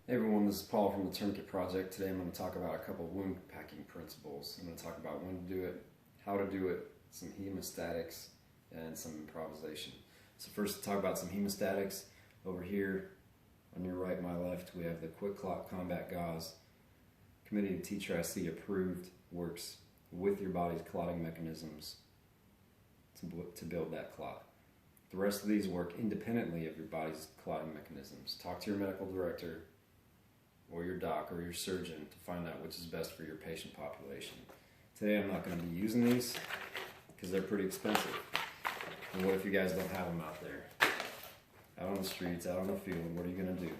Hey everyone, this is Paul from the Tourniquet Project. Today I'm going to talk about a couple of wound packing principles. I'm going to talk about when to do it, how to do it, some hemostatics, and some improvisation. So first, to talk about some hemostatics. Over here on your right, my left, we have the QuikClot Combat Gauze. Committee of TTRIC approved, works with your body's clotting mechanisms to build that clot. The rest of these work independently of your body's clotting mechanisms. Talk to your medical director or your doc or your surgeon to find out which is best for your patient population. Today I'm not going to be using these because they're pretty expensive. And what if you guys don't have them out there? Out on the streets, out on the field, what are you going to do?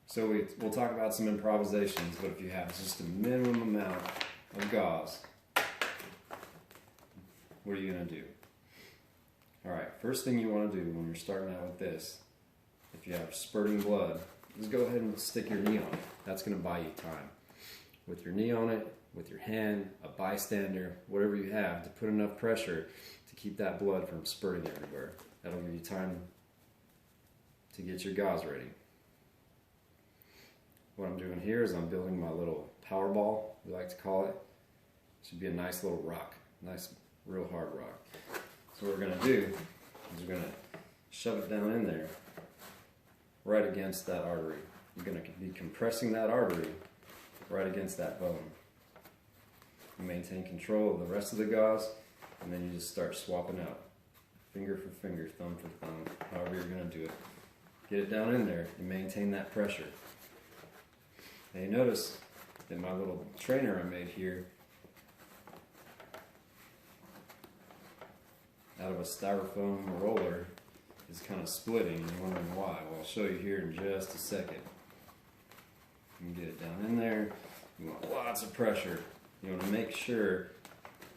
So we'll talk about some improvisations, but if you have just a minimum amount of gauze, what are you going to do? Alright, first thing you want to do when you're starting out with this, if you have spurting blood, is go ahead and stick your knee on it. That's going to buy you time. With your knee on it, with your hand, a bystander, whatever you have, to put enough pressure to keep that blood from spurting everywhere. That'll give you time to get your gauze ready. What I'm doing here is I'm building my little power ball, we like to call it. It should be a nice little rock, nice, real hard rock. So what we're going to do is we're going to shove it down in there, right against that artery. You're going to be compressing that artery right against that bone. You maintain control of the rest of the gauze, and then you just start swapping out. Finger for finger, thumb for thumb, however you're going to do it. Get it down in there and maintain that pressure. Now you notice that my little trainer I made here, out of a styrofoam roller, is kind of splitting, and you're wondering why. Well, I'll show you here in just a second. You can get it down in there. You want lots of pressure. You want to make sure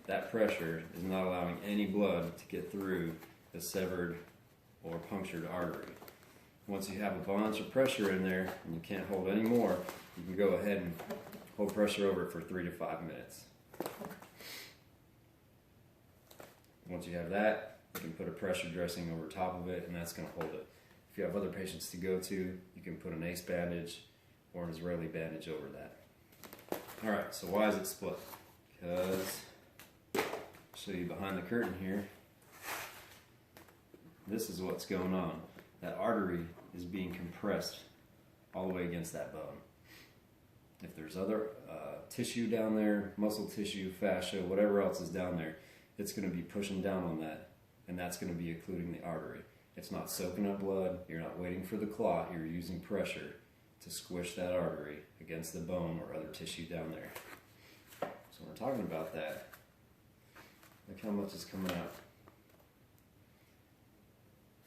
that pressure is not allowing any blood to get through the severed or punctured artery. Once you have a bunch of pressure in there and you can't hold any more, you can go ahead and hold pressure over it for 3 to 5 minutes. Once you have that, you can put a pressure dressing over top of it, and that's going to hold it. If you have other patients to go to, you can put an ACE bandage or an Israeli bandage over that. Alright, so why is it split? Because, I'll show you behind the curtain here, this is what's going on. That artery is being compressed all the way against that bone. If there's other tissue down there, muscle tissue, fascia, whatever else is down there, it's going to be pushing down on that, and that's going to be occluding the artery. It's not soaking up blood, you're not waiting for the clot, you're using pressure to squish that artery against the bone or other tissue down there. So when we're talking about that, look how much is coming out.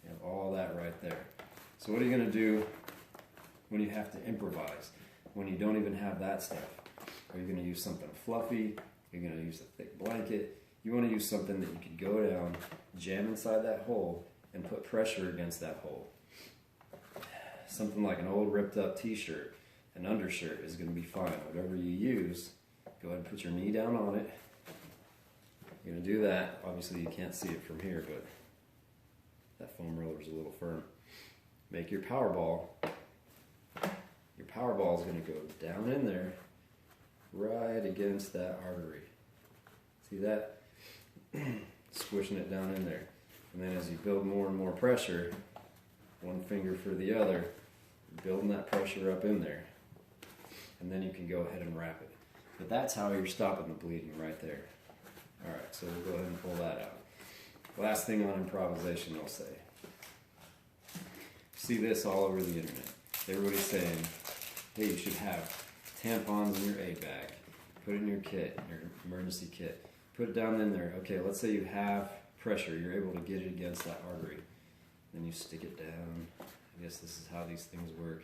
You have all that right there. So what are you going to do when you have to improvise? When you don't even have that stuff? Are you going to use something fluffy? Are you going to use a thick blanket? You want to use something that you could go down, jam inside that hole, and put pressure against that hole. Something like an old ripped up t-shirt, an undershirt is going to be fine. Whatever you use, go ahead and put your knee down on it. You're going to do that. Obviously you can't see it from here, but that foam roller is a little firm. Make your power ball. Your power ball is going to go down in there, right against that artery. See that? Squishing it down in there. And then as you build more and more pressure, one finger for the other, building that pressure up in there. And then you can go ahead and wrap it. But that's how you're stopping the bleeding right there. Alright, so we'll go ahead and pull that out. Last thing on improvisation I'll say. See this all over the internet. Everybody's saying, hey, you should have tampons in your A bag. Put it in your kit, your emergency kit. Put it down in there. Okay, let's say you have pressure. You're able to get it against that artery. Then you stick it down. I guess this is how these things work.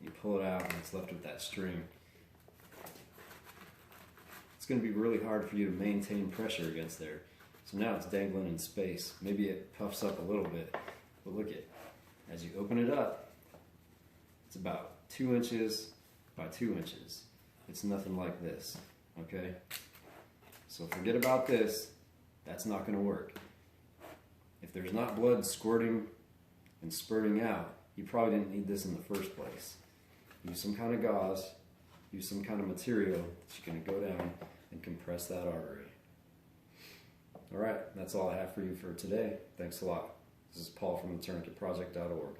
You pull it out and it's left with that string. It's going to be really hard for you to maintain pressure against there. So now it's dangling in space. Maybe it puffs up a little bit. But look at, as you open it up, it's about 2 inches by 2 inches. It's nothing like this, okay? So forget about this. That's not going to work. If there's not blood squirting and spurting out, you probably didn't need this in the first place. You use some kind of gauze, use some kind of material that's going to go down and compress that artery. All right, that's all I have for you for today. Thanks a lot. This is Paul from the tourniquetproject.org.